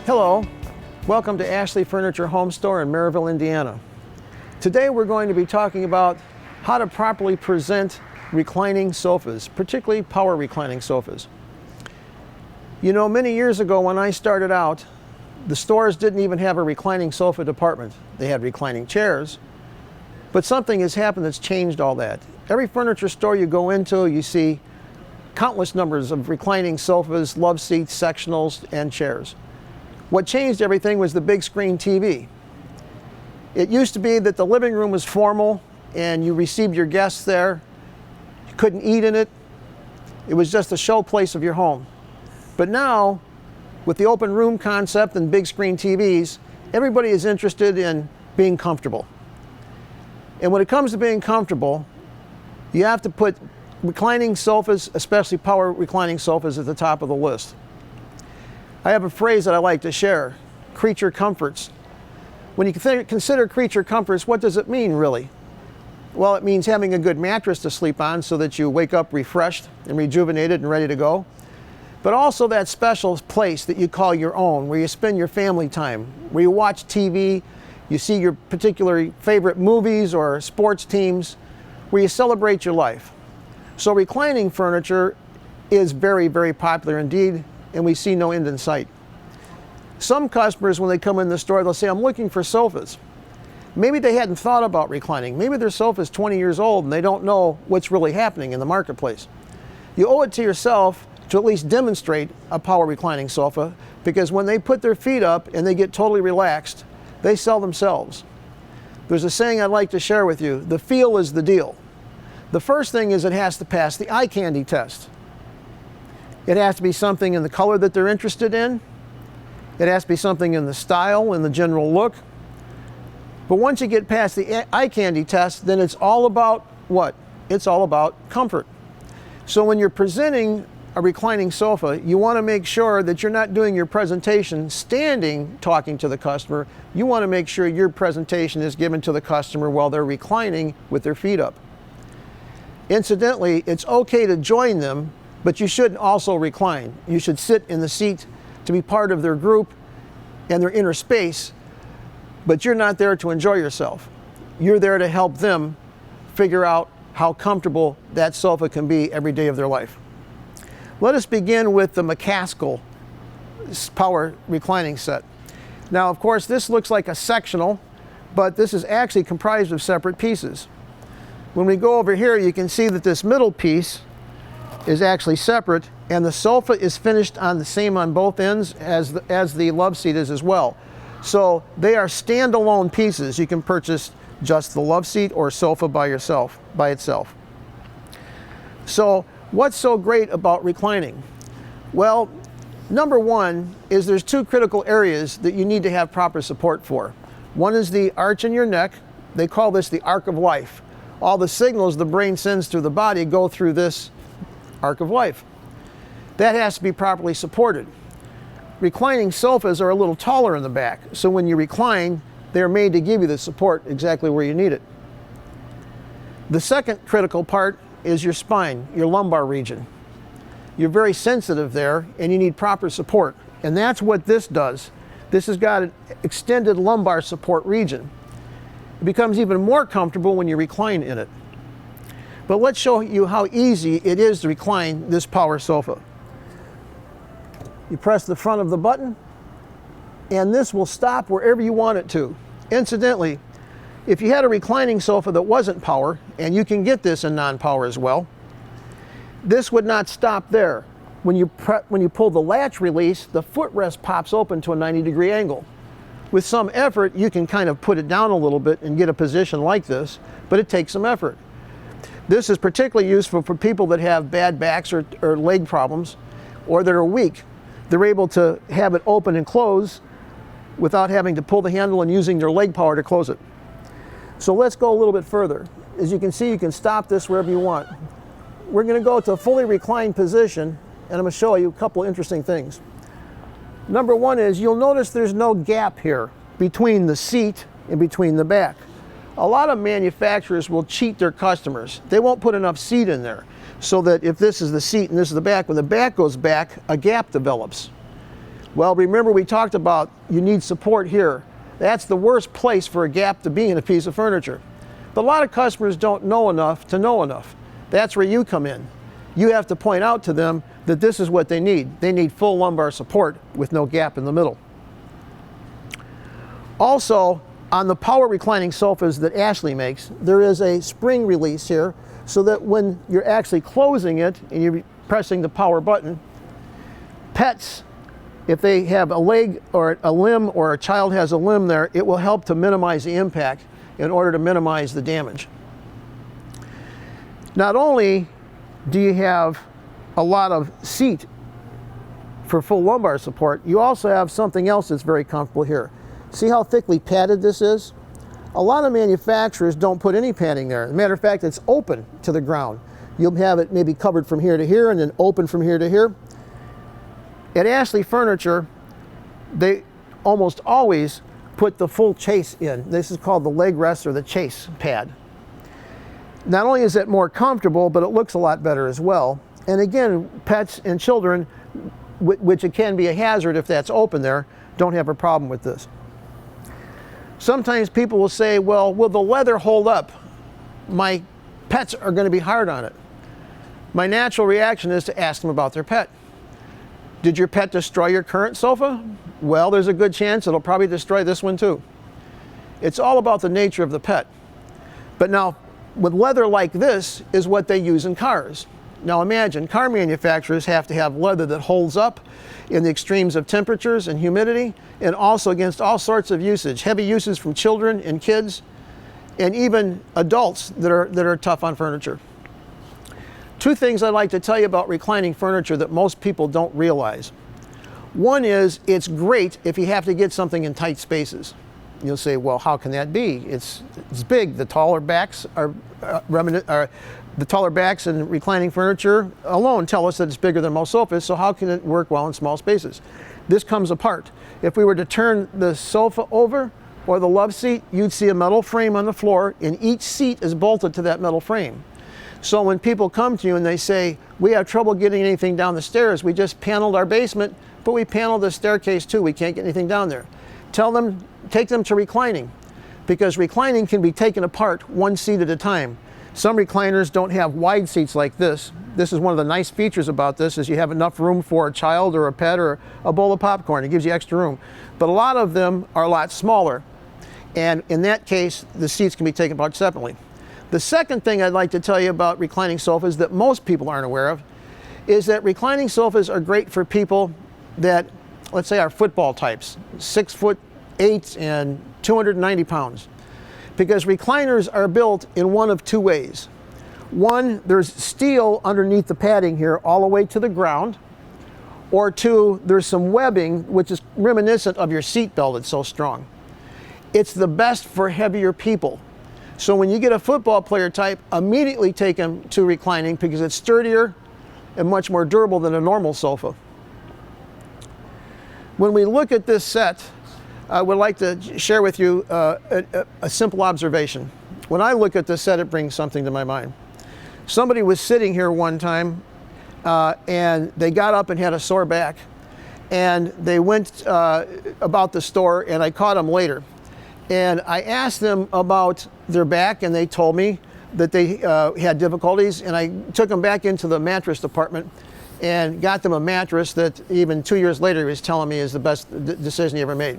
Hello, welcome to Ashley Furniture Home Store in Maryville, Indiana. Today we're going to be talking about how to properly present reclining sofas, particularly power reclining sofas. You know, many years ago when I started out, the stores didn't even have a reclining sofa department. They had reclining chairs, but something has happened that's changed all that. Every furniture store you go into, you see countless numbers of reclining sofas, love seats, sectionals, and chairs. What changed everything was the big screen TV. It used to be that the living room was formal and you received your guests there. You couldn't eat in it. It was just a show place of your home. But now, with the open room concept and big screen TVs, everybody is interested in being comfortable. And when it comes to being comfortable, you have to put reclining sofas, especially power reclining sofas, at the top of the list. I have a phrase that I like to share: creature comforts. When you consider creature comforts, what does it mean really? Well, it means having a good mattress to sleep on so that you wake up refreshed and rejuvenated and ready to go. But also that special place that you call your own, where you spend your family time, where you watch TV, you see your particular favorite movies or sports teams, where you celebrate your life. So reclining furniture is very, very popular indeed, and we see no end in sight. Some customers, when they come in the store, they'll say, I'm looking for sofas. Maybe they hadn't thought about reclining. Maybe their sofa is 20 years old and they don't know what's really happening in the marketplace. You owe it to yourself to at least demonstrate a power reclining sofa, because when they put their feet up and they get totally relaxed, they sell themselves. There's a saying I'd like to share with you: the feel is the deal. The first thing is it has to pass the eye candy test. It has to be something in the color that they're interested in. It has to be something in the style and the general look. But once you get past the eye candy test, then it's all about what? It's all about comfort. So when you're presenting a reclining sofa, you want to make sure that you're not doing your presentation standing talking to the customer. You want to make sure your presentation is given to the customer while they're reclining with their feet up. Incidentally, it's okay to join them, but you shouldn't also recline. You should sit in the seat to be part of their group and their inner space, but you're not there to enjoy yourself. You're there to help them figure out how comfortable that sofa can be every day of their life. Let us begin with the McCaskill power reclining set. Now, of course, this looks like a sectional, but this is actually comprised of separate pieces. When we go over here, you can see that this middle piece is actually separate, and the sofa is finished on the same on both ends as the love seat is as well. So they are standalone pieces. You can purchase just the love seat or sofa by itself. So what's so great about reclining? Well, number one is there's two critical areas that you need to have proper support for. One is the arch in your neck. They call this the arc of life. All the signals the brain sends through the body go through this arc of life. That has to be properly supported. Reclining sofas are a little taller in the back, so when you recline, they're made to give you the support exactly where you need it. The second critical part is your spine, your lumbar region. You're very sensitive there and you need proper support, and that's what this does. This has got an extended lumbar support region. It becomes even more comfortable when you recline in it. But let's show you how easy it is to recline this power sofa. You press the front of the button, and this will stop wherever you want it to. Incidentally, if you had a reclining sofa that wasn't power, and you can get this in non-power as well, this would not stop there. When you pull the latch release, the footrest pops open to a 90-degree angle. With some effort, you can kind of put it down a little bit and get a position like this, but it takes some effort. This is particularly useful for people that have bad backs or leg problems, or that are weak. They're able to have it open and close without having to pull the handle and using their leg power to close it. So let's go a little bit further. As you can see, you can stop this wherever you want. We're going to go to a fully reclined position, and I'm going to show you a couple of interesting things. Number one is, you'll notice there's no gap here between the seat and between the back. A lot of manufacturers will cheat their customers. They won't put enough seat in there, so that if this is the seat and this is the back, when the back goes back, a gap develops. Well, remember we talked about you need support here. That's the worst place for a gap to be in a piece of furniture. But a lot of customers don't know enough to know enough. That's where you come in. You have to point out to them that this is what they need. They need full lumbar support with no gap in the middle. Also, on the power reclining sofas that Ashley makes, there is a spring release here so that when you're actually closing it and you're pressing the power button, pets, if they have a leg or a limb or a child has a limb there, it will help to minimize the impact in order to minimize the damage. Not only do you have a lot of seat for full lumbar support, you also have something else that's very comfortable here. See how thickly padded this is? A lot of manufacturers don't put any padding there. As a matter of fact, it's open to the ground. You'll have it maybe covered from here to here and then open from here to here. At Ashley Furniture, they almost always put the full chase in. This is called the leg rest or the chase pad. Not only is it more comfortable, but it looks a lot better as well. And again, pets and children, which it can be a hazard if that's open there, don't have a problem with this. Sometimes people will say, well, will the leather hold up? My pets are going to be hard on it. My natural reaction is to ask them about their pet. Did your pet destroy your current sofa? Well, there's a good chance it'll probably destroy this one too. It's all about the nature of the pet. But now, with leather like this is what they use in cars. Now imagine, car manufacturers have to have leather that holds up in the extremes of temperatures and humidity, and also against all sorts of usage, heavy uses from children and kids, and even adults that are tough on furniture. Two things I'd like to tell you about reclining furniture that most people don't realize. One is, it's great if you have to get something in tight spaces. You'll say, well, how can that be? It's big. The taller backs the taller backs and reclining furniture alone tell us that it's bigger than most sofas, so how can it work well in small spaces? This comes apart. If we were to turn the sofa over or the love seat, you'd see a metal frame on the floor, and each seat is bolted to that metal frame. So when people come to you and they say, we have trouble getting anything down the stairs, we just paneled our basement, but we paneled the staircase too, we can't get anything down there. Tell them, take them to reclining, because reclining can be taken apart one seat at a time. Some recliners don't have wide seats like this. This is one of the nice features about this, is you have enough room for a child or a pet or a bowl of popcorn. It gives you extra room. But a lot of them are a lot smaller. And in that case, the seats can be taken apart separately. The second thing I'd like to tell you about reclining sofas that most people aren't aware of is that reclining sofas are great for people that, let's say, are football types, 6'8" and 290 pounds. Because recliners are built in one of two ways. One, there's steel underneath the padding here all the way to the ground. Or two, there's some webbing which is reminiscent of your seat belt, it's so strong. It's the best for heavier people. So when you get a football player type, immediately take them to reclining because it's sturdier and much more durable than a normal sofa. When we look at this set, I would like to share with you a simple observation. When I look at this set, it brings something to my mind. Somebody was sitting here one time and they got up and had a sore back. And they went about the store, and I caught them later. And I asked them about their back, and they told me that they had difficulties, and I took them back into the mattress department and got them a mattress that even 2 years later he was telling me is the best decision he ever made.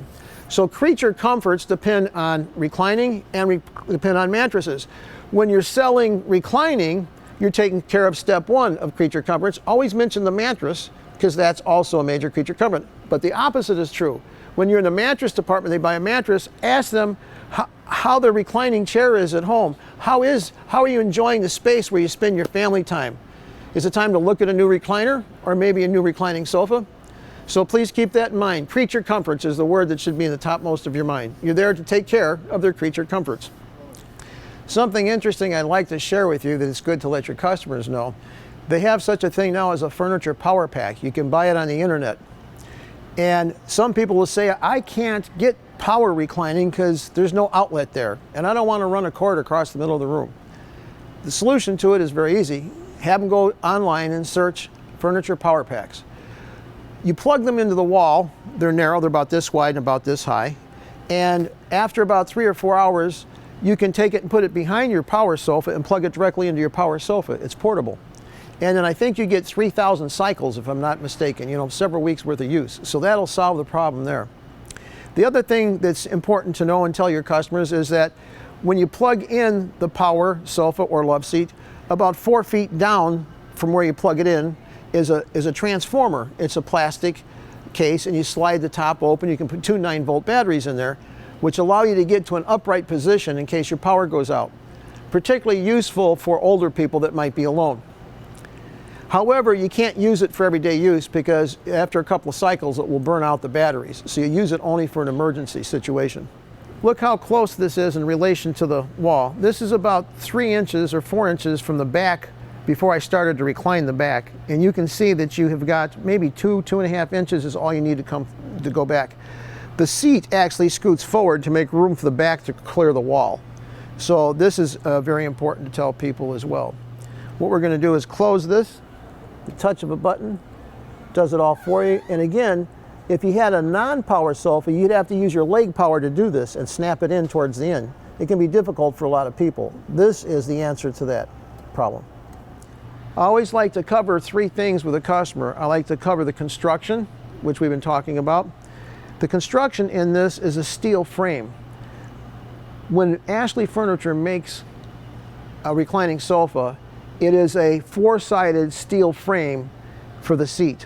So creature comforts depend on reclining and depend on mattresses. When you're selling reclining, you're taking care of step one of creature comforts. Always mention the mattress, because that's also a major creature comfort. But the opposite is true. When you're in the mattress department, they buy a mattress, ask them how their reclining chair is at home. How are you enjoying the space where you spend your family time? Is it time to look at a new recliner or maybe a new reclining sofa? So please keep that in mind. Creature comforts is the word that should be in the topmost of your mind. You're there to take care of their creature comforts. Something interesting I'd like to share with you that it's good to let your customers know. They have such a thing now as a furniture power pack. You can buy it on the internet. And some people will say, I can't get power reclining because there's no outlet there, and I don't want to run a cord across the middle of the room. The solution to it is very easy. Have them go online and search furniture power packs. You plug them into the wall. They're narrow, they're about this wide and about this high. And after about 3 or 4 hours, you can take it and put it behind your power sofa and plug it directly into your power sofa. It's portable. And then I think you get 3,000 cycles, if I'm not mistaken, several weeks worth of use. So that'll solve the problem there. The other thing that's important to know and tell your customers is that when you plug in the power sofa or love seat, about 4 feet down from where you plug it in is a transformer. It's a plastic case, and you slide the top open. You can put 2 9-volt batteries in there, which allow you to get to an upright position in case your power goes out. Particularly useful for older people that might be alone. However, you can't use it for everyday use because after a couple of cycles it will burn out the batteries. So you use it only for an emergency situation. Look how close this is in relation to the wall. This is about 3 inches or 4 inches from the back before I started to recline the back. And you can see that you have got maybe 2.5 inches is all you need to go back. The seat actually scoots forward to make room for the back to clear the wall. So this is very important to tell people as well. What we're going to do is close this. The touch of a button does it all for you. And again, if you had a non-power sofa, you'd have to use your leg power to do this and snap it in towards the end. It can be difficult for a lot of people. This is the answer to that problem. I always like to cover 3 things with a customer. I like to cover the construction, which we've been talking about. The construction in this is a steel frame. When Ashley Furniture makes a reclining sofa, it is a 4-sided steel frame for the seat.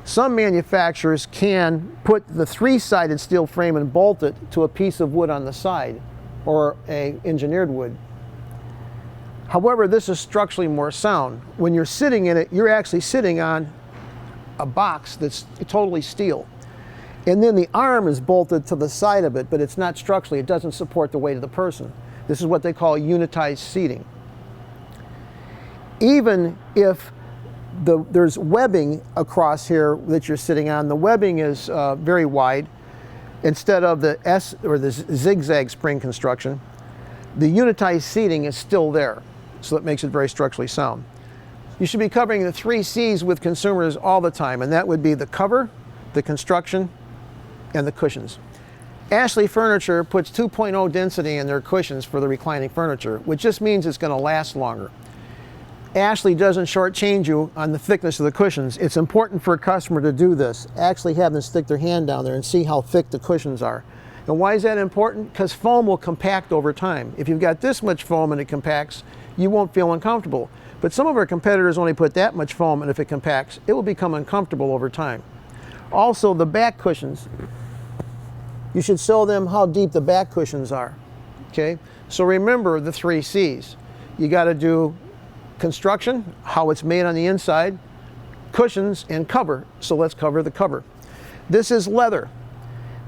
Some manufacturers can put the 3-sided steel frame and bolt it to a piece of wood on the side or a engineered wood. However, this is structurally more sound. When you're sitting in it, you're actually sitting on a box that's totally steel. And then the arm is bolted to the side of it, but it's not structurally, it doesn't support the weight of the person. This is what they call unitized seating. Even if there's webbing across here that you're sitting on, the webbing is very wide. Instead of the S or the zigzag spring construction, the unitized seating is still there. So that makes it very structurally sound. You should be covering the 3 C's with consumers all the time, and that would be the cover, the construction, and the cushions. Ashley Furniture puts 2.0 density in their cushions for the reclining furniture, which just means it's going to last longer. Ashley doesn't shortchange you on the thickness of the cushions. It's important for a customer to do this. Actually have them stick their hand down there and see how thick the cushions are. And why is that important? Because foam will compact over time. If you've got this much foam and it compacts, you won't feel uncomfortable. But some of our competitors only put that much foam, and if it compacts, it will become uncomfortable over time. Also, the back cushions. You should show them how deep the back cushions are. Okay? So remember the 3 C's. You got to do construction, how it's made on the inside, cushions, and cover. So let's cover the cover. This is leather.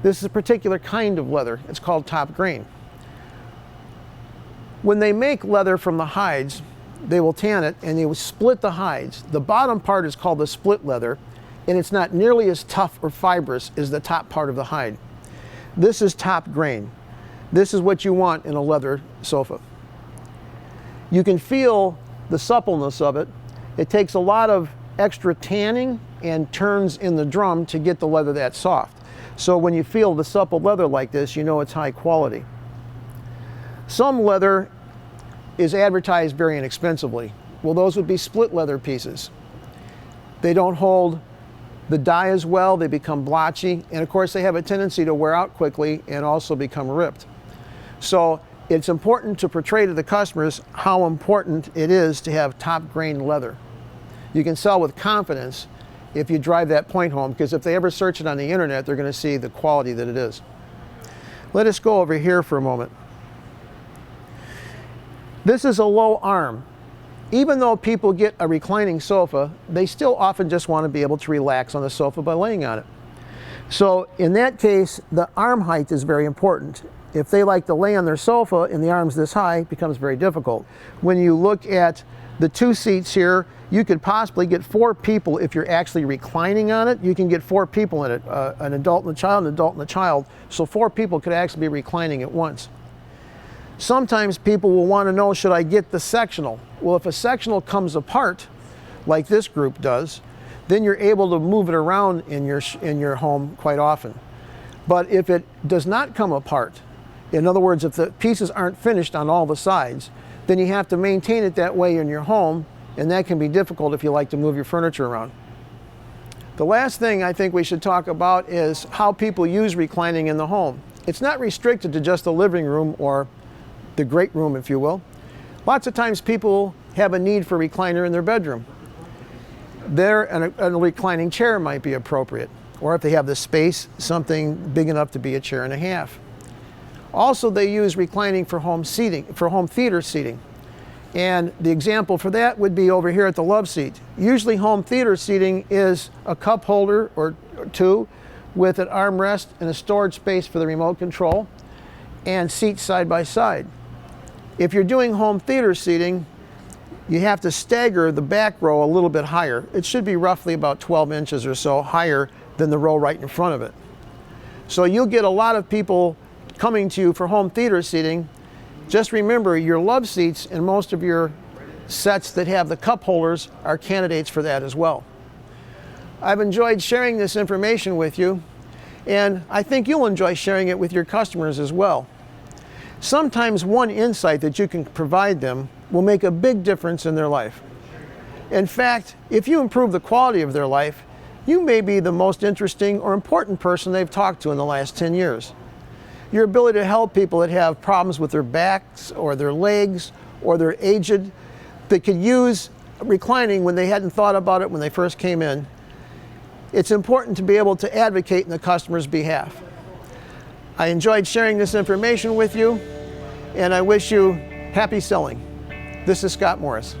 This is a particular kind of leather. It's called top grain. When they make leather from the hides, they will tan it and they will split the hides. The bottom part is called the split leather, and it's not nearly as tough or fibrous as the top part of the hide. This is top grain. This is what you want in a leather sofa. You can feel the suppleness of it. It takes a lot of extra tanning and turns in the drum to get the leather that soft. So when you feel the supple leather like this, you know it's high quality. Some leather is advertised very inexpensively. Well, those would be split leather pieces. They don't hold the dye as well, they become blotchy, and of course they have a tendency to wear out quickly and also become ripped. So it's important to portray to the customers how important it is to have top grain leather. You can sell with confidence if you drive that point home, because if they ever search it on the internet, they're going to see the quality that it is. Let us go over here for a moment. This is a low arm. Even though people get a reclining sofa, they still often just want to be able to relax on the sofa by laying on it. So in that case, the arm height is very important. If they like to lay on their sofa and the arm's this high, it becomes very difficult. When you look at the 2 seats here, you could possibly get 4 people if you're actually reclining on it. You can get 4 people in it, an adult and a child, an adult and a child. So 4 people could actually be reclining at once. Sometimes people will want to know, should I get the sectional? Well, if a sectional comes apart, like this group does, then you're able to move it around in your home quite often. But if it does not come apart, in other words, if the pieces aren't finished on all the sides, then you have to maintain it that way in your home, and that can be difficult if you like to move your furniture around. The last thing I think we should talk about is how people use reclining in the home. It's not restricted to just the living room or the great room, if you will. Lots of times people have a need for recliner in their bedroom. There, a reclining chair might be appropriate, or if they have the space, something big enough to be a chair and a half. Also, they use reclining for home seating, for home theater seating. And the example for that would be over here at the love seat. Usually home theater seating is a cup holder or two with an armrest and a storage space for the remote control and seats side by side. If you're doing home theater seating, you have to stagger the back row a little bit higher. It should be roughly about 12 inches or so higher than the row right in front of it. So you'll get a lot of people coming to you for home theater seating. Just remember, your love seats and most of your sets that have the cup holders are candidates for that as well. I've enjoyed sharing this information with you, and I think you'll enjoy sharing it with your customers as well. Sometimes one insight that you can provide them will make a big difference in their life. In fact, if you improve the quality of their life, you may be the most interesting or important person they've talked to in the last 10 years. Your ability to help people that have problems with their backs or their legs or they're aged, that could use reclining when they hadn't thought about it when they first came in. It's important to be able to advocate in the customer's behalf. I enjoyed sharing this information with you, and I wish you happy selling. This is Scott Morris.